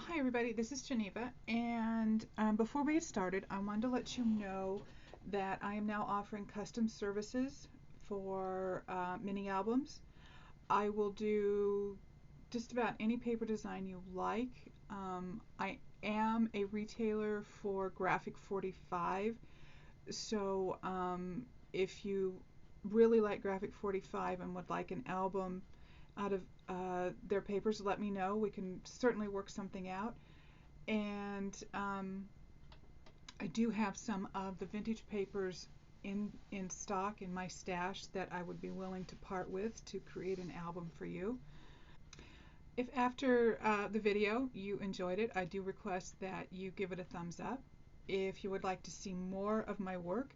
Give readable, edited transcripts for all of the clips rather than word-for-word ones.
Hi everybody, this is Geneva, and before we get started, I wanted to let you know that I am now offering custom services for mini albums. I will do just about any paper design you like. I am a retailer for Graphic 45, so if you really like Graphic 45 and would like an album out of their papers, let me know. We can certainly work something out. And I do have some of the vintage papers in stock in my stash that I would be willing to part with to create an album for you. If after the video you enjoyed it, I do request that you give it a thumbs up. If you would like to see more of my work,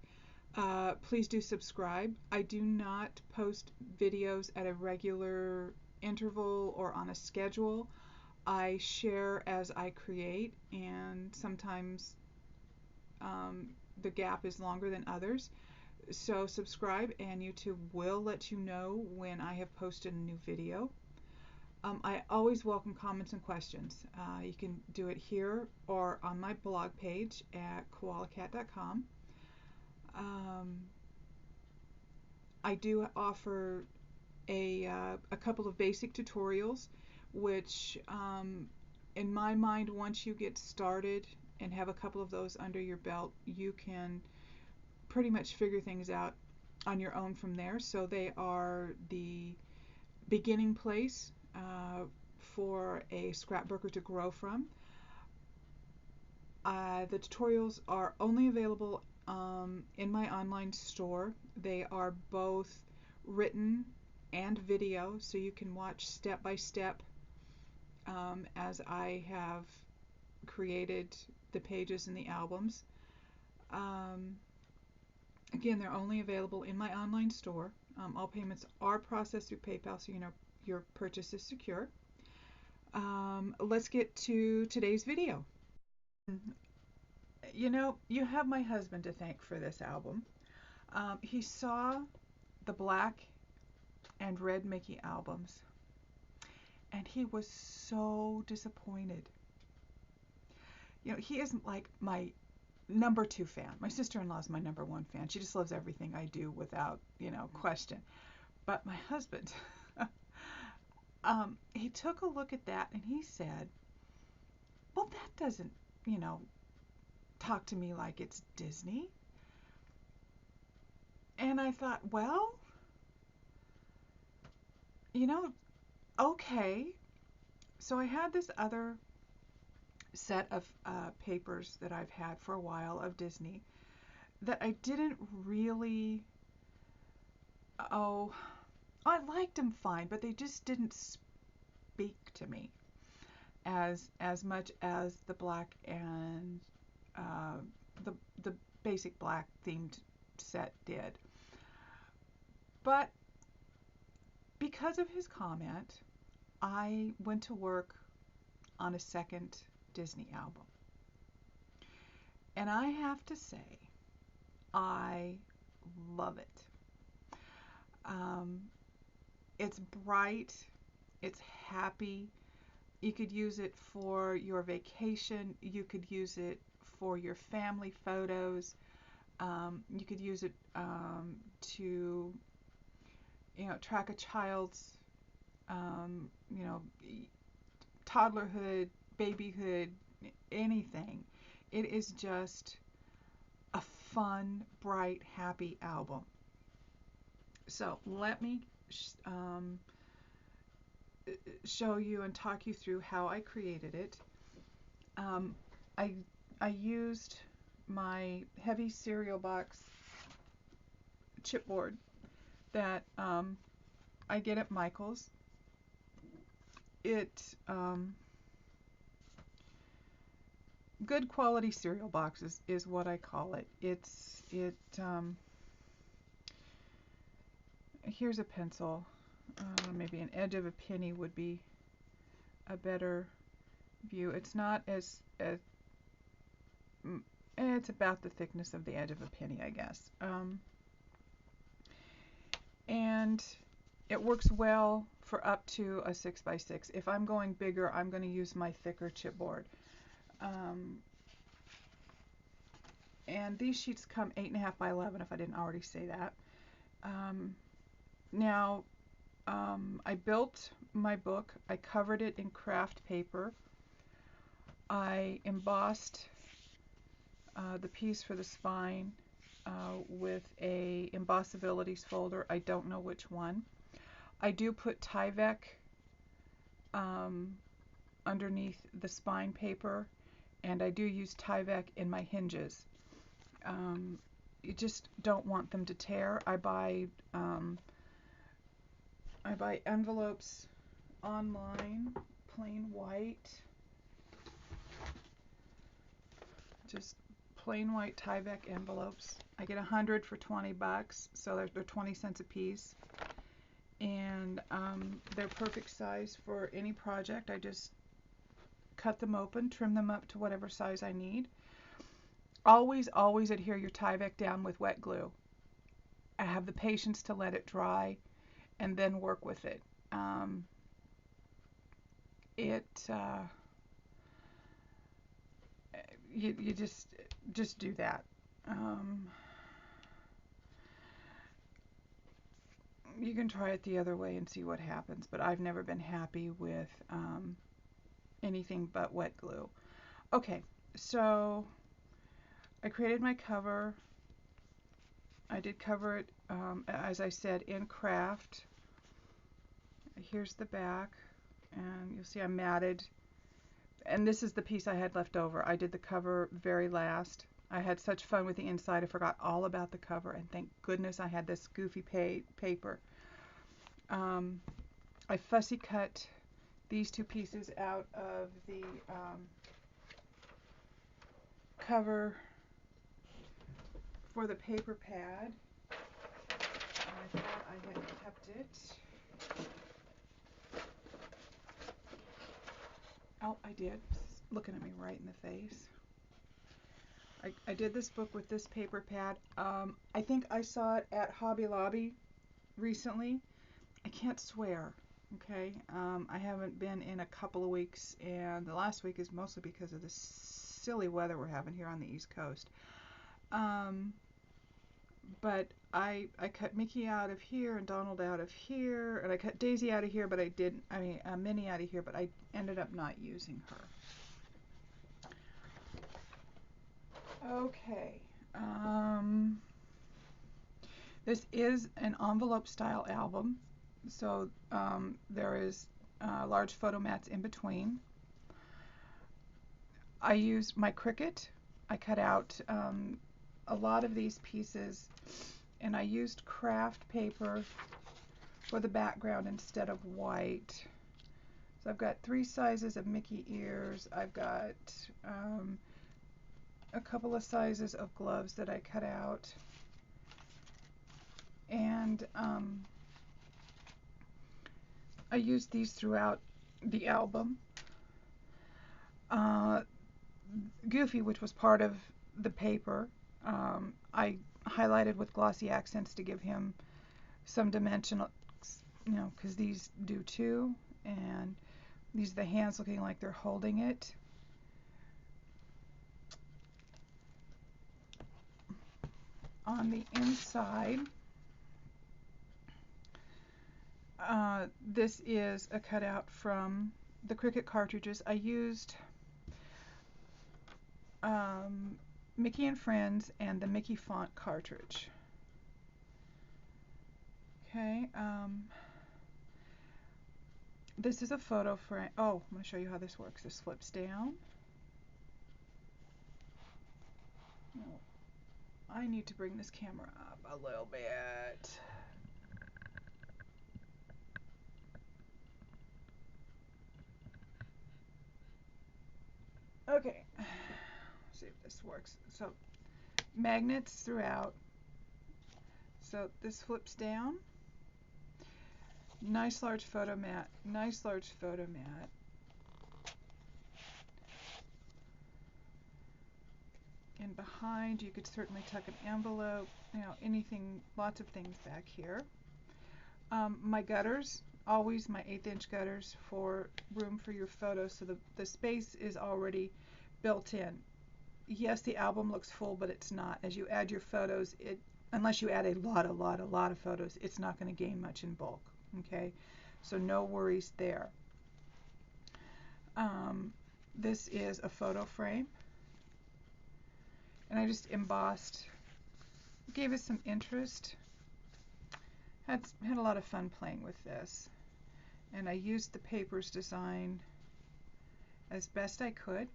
please do subscribe. I do not post videos at a regular interval or on a schedule. I share as I create, and sometimes the gap is longer than others. So subscribe and YouTube will let you know when I have posted a new video. I always welcome comments and questions. You can do it here or on my blog page at koalacat.com. I do offer a couple of basic tutorials, which in my mind, once you get started and have a couple of those under your belt, you can pretty much figure things out on your own from there. So they are the beginning place for a scrapbooker to grow from. The tutorials are only available in my online store. They are both written and video, so you can watch step by step as I have created the pages in the albums. Again, they're only available in my online store. All payments are processed through PayPal, so you know your purchase is secure. Let's get to today's video. You know, you have my husband to thank for this album. He saw the black and red Mickey albums, and he was so disappointed. You know, he isn't like my number 2 fan. My sister-in-law is my number 1 fan. She just loves everything I do without, question. But my husband, he took a look at that and he said, well, that doesn't, talk to me like it's Disney. And I thought, well, okay. So I had this other set of papers that I've had for a while of Disney that I didn't really, I liked them fine, but they just didn't speak to me as much as the black and uh, the basic black themed set did. But because of his comment, I went to work on a second Disney album. And I have to say, I love it. It's bright, it's happy. You could use it for your vacation, you could use it for your family photos, you could use it to track a child's toddlerhood, babyhood, anything. It is just a fun, bright, happy album. So let me show you and talk you through how I created it. I used my heavy cereal box chipboard that I get at Michael's. It good quality cereal boxes is what I call it. Here's a pencil. Maybe an edge of a penny would be a better view. It's not it's about the thickness of the edge of a penny, I guess. And It works well for up to a 6x6. If I'm going bigger, I'm going to use my thicker chipboard. And these sheets come 8.5 by 11, if I didn't already say that. Now, I built my book. I covered it in craft paper. I embossed the piece for the spine with a Embossabilities folder. I don't know which one. I do put Tyvek underneath the spine paper, and I do use Tyvek in my hinges. You just don't want them to tear. I buy envelopes online, plain white, just plain white Tyvek envelopes. I get 100 for 20 bucks, so they're 20 cents a piece, and they're perfect size for any project. I just cut them open, trim them up to whatever size I need. Always adhere your Tyvek down with wet glue. I have the patience to let it dry and then work with it. You just do that. You can try it the other way and see what happens, but I've never been happy with anything but wet glue. Okay, so I created my cover. I did cover it, as I said, in craft. Here's the back, and you'll see I matted. And this is the piece I had left over. I did the cover very last. I had such fun with the inside, I forgot all about the cover, and thank goodness I had this goofy paper. I fussy cut these two pieces out of the cover for the paper pad. I thought I had kept it. Oh, I did. Looking at me right in the face. I did this book with this paper pad. I think I saw it at Hobby Lobby recently. I can't swear, okay? I haven't been in a couple of weeks, and the last week is mostly because of the silly weather we're having here on the East Coast. But I cut Mickey out of here and Donald out of here, and I cut Daisy out of here, but Minnie out of here, but I ended up not using her. Okay. This is an envelope style album, so there is large photo mats in between. I used my Cricut. I cut out a lot of these pieces, and I used craft paper for the background instead of white. So I've got 3 sizes of Mickey ears. I've got a couple of sizes of gloves that I cut out, and I used these throughout the album. Goofy, which was part of the paper, I highlighted with glossy accents to give him some dimension, because these do too, and these are the hands looking like they're holding it. On the inside, this is a cutout from the Cricut cartridges. I used Mickey and Friends and the Mickey font cartridge. Okay, this is a photo frame. Oh, I'm going to show you how this works. This flips down. Oh, I need to bring this camera up a little bit. Okay, see if this works. So magnets throughout. So this flips down. Nice large photo mat. Nice large photo mat. And behind, you could certainly tuck an envelope. Anything, lots of things back here. My gutters, always my 1/8 inch gutters for room for your photos, so the space is already built in. Yes, the album looks full, but it's not. As you add your photos, unless you add a lot of photos, it's not going to gain much in bulk. Okay, so no worries there. This is a photo frame, and I just embossed, gave it some interest. Had a lot of fun playing with this, and I used the papers design as best I could.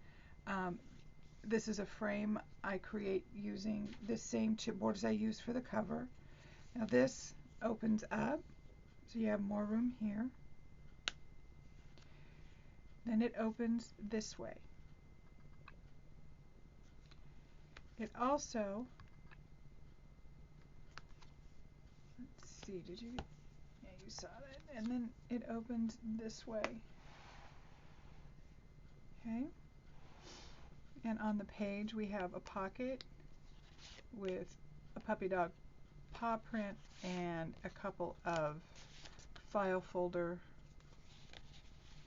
This is a frame I create using the same chipboard as I used for the cover. Now this opens up, so you have more room here. Then it opens this way. It also, let's see, did you, yeah, you saw that. And then it opens this way. Okay. And on the page we have a pocket with a puppy dog paw print and a couple of file folder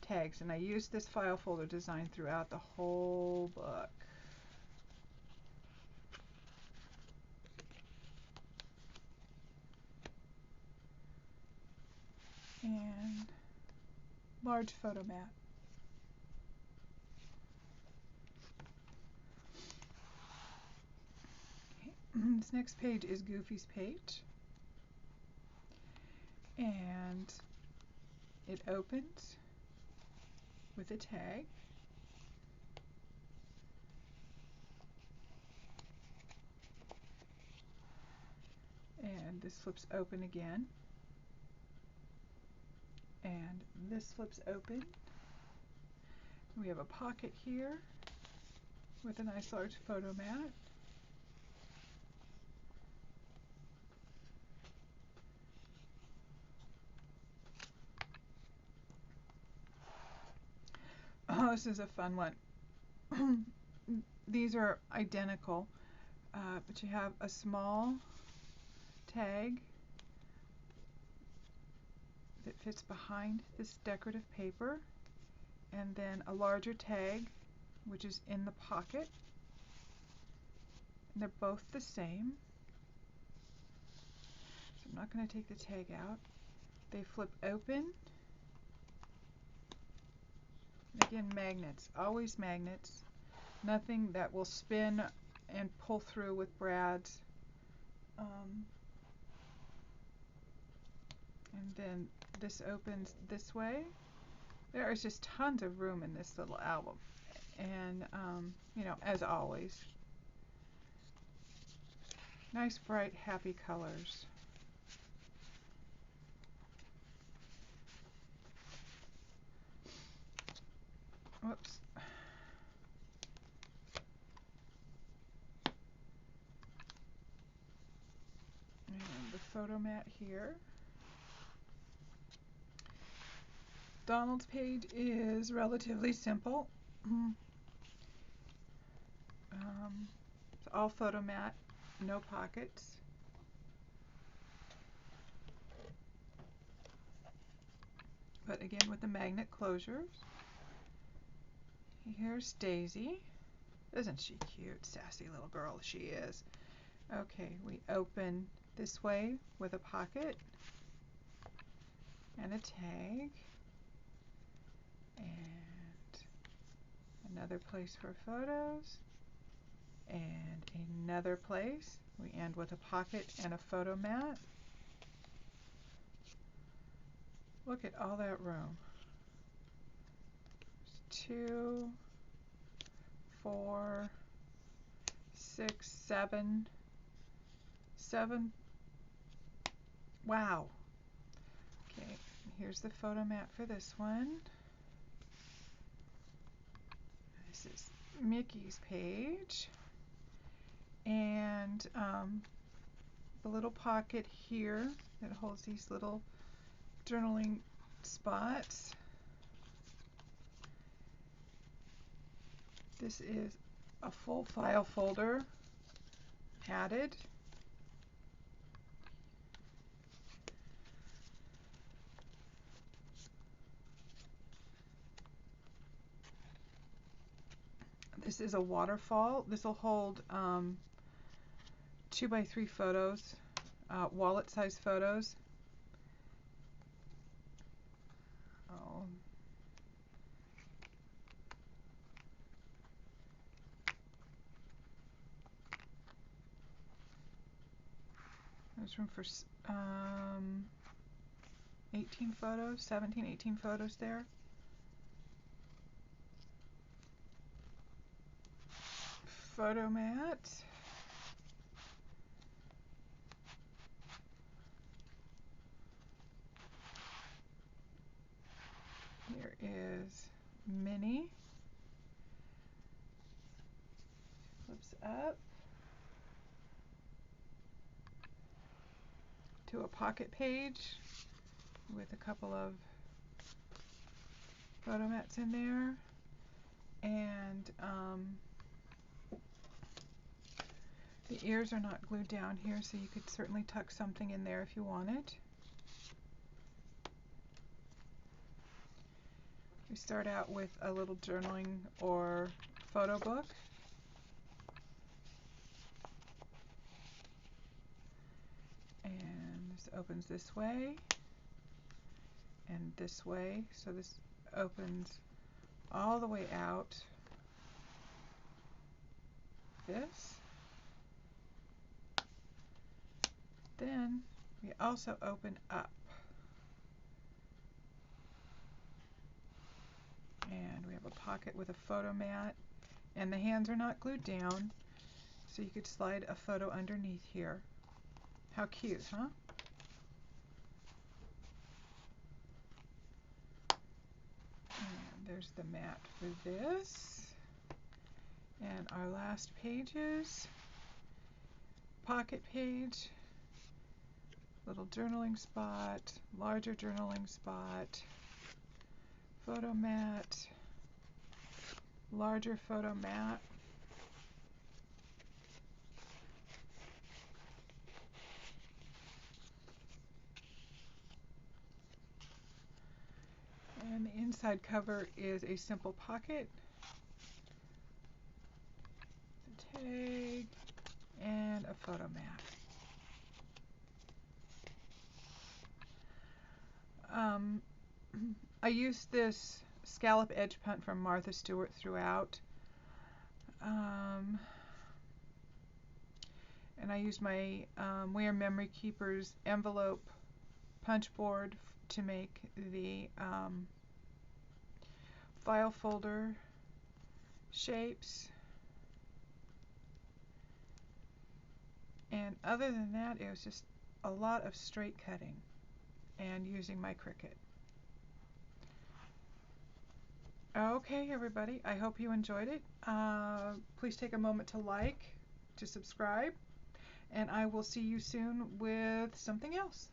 tags, and I used this file folder design throughout the whole book. And large photo mat. Okay. This next page is Goofy's page, and it opens with a tag. And this flips open again. And this flips open. We have a pocket here with a nice large photo mat. Oh, this is a fun one. These are identical, but you have a small tag that fits behind this decorative paper, and then a larger tag which is in the pocket, and they're both the same. So I'm not going to take the tag out. They flip open. Again, magnets, always magnets. Nothing that will spin and pull through with brads. And then this opens this way. There is just tons of room in this little album. And, you know, as always, nice, bright, happy colors. Whoops. And the photo mat here. Donald's page is relatively simple. It's all photo mat, no pockets. But again, with the magnet closures. Here's Daisy. Isn't she cute? Sassy little girl she is. Okay, we open this way with a pocket and a tag, and another place for photos, and another place. We end with a pocket and a photo mat. Look at all that room. 2, 4, 6, 7. Wow. Okay, here's the photo mat for this one. This is Mickey's page. And the little pocket here that holds these little journaling spots. This is a full file folder added. This is a waterfall. This will hold 2x3 photos, wallet size photos. Oh. There's room for 18 photos, 17, 18 photos there. Photo mat. Here is Minnie. Flips up to a pocket page with a couple of photo mats in there, and the ears are not glued down here, so you could certainly tuck something in there if you wanted. We start out with a little journaling or photo book. And this opens this way and this way, so this opens all the way out. This. Then we also open up. And we have a pocket with a photo mat, and the hands are not glued down, so you could slide a photo underneath here. How cute, huh? And there's the mat for this. And our last pages, pocket page, little journaling spot, larger journaling spot, photo mat, larger photo mat, and the inside cover is a simple pocket, the tag, and a photo mat. I used this scallop edge punt from Martha Stewart throughout, and I used my Wear Memory Keepers envelope punch board to make the file folder shapes. And other than that, it was just a lot of straight cutting and using my Cricut. Okay, everybody, I hope you enjoyed it. Please take a moment to subscribe, and I will see you soon with something else.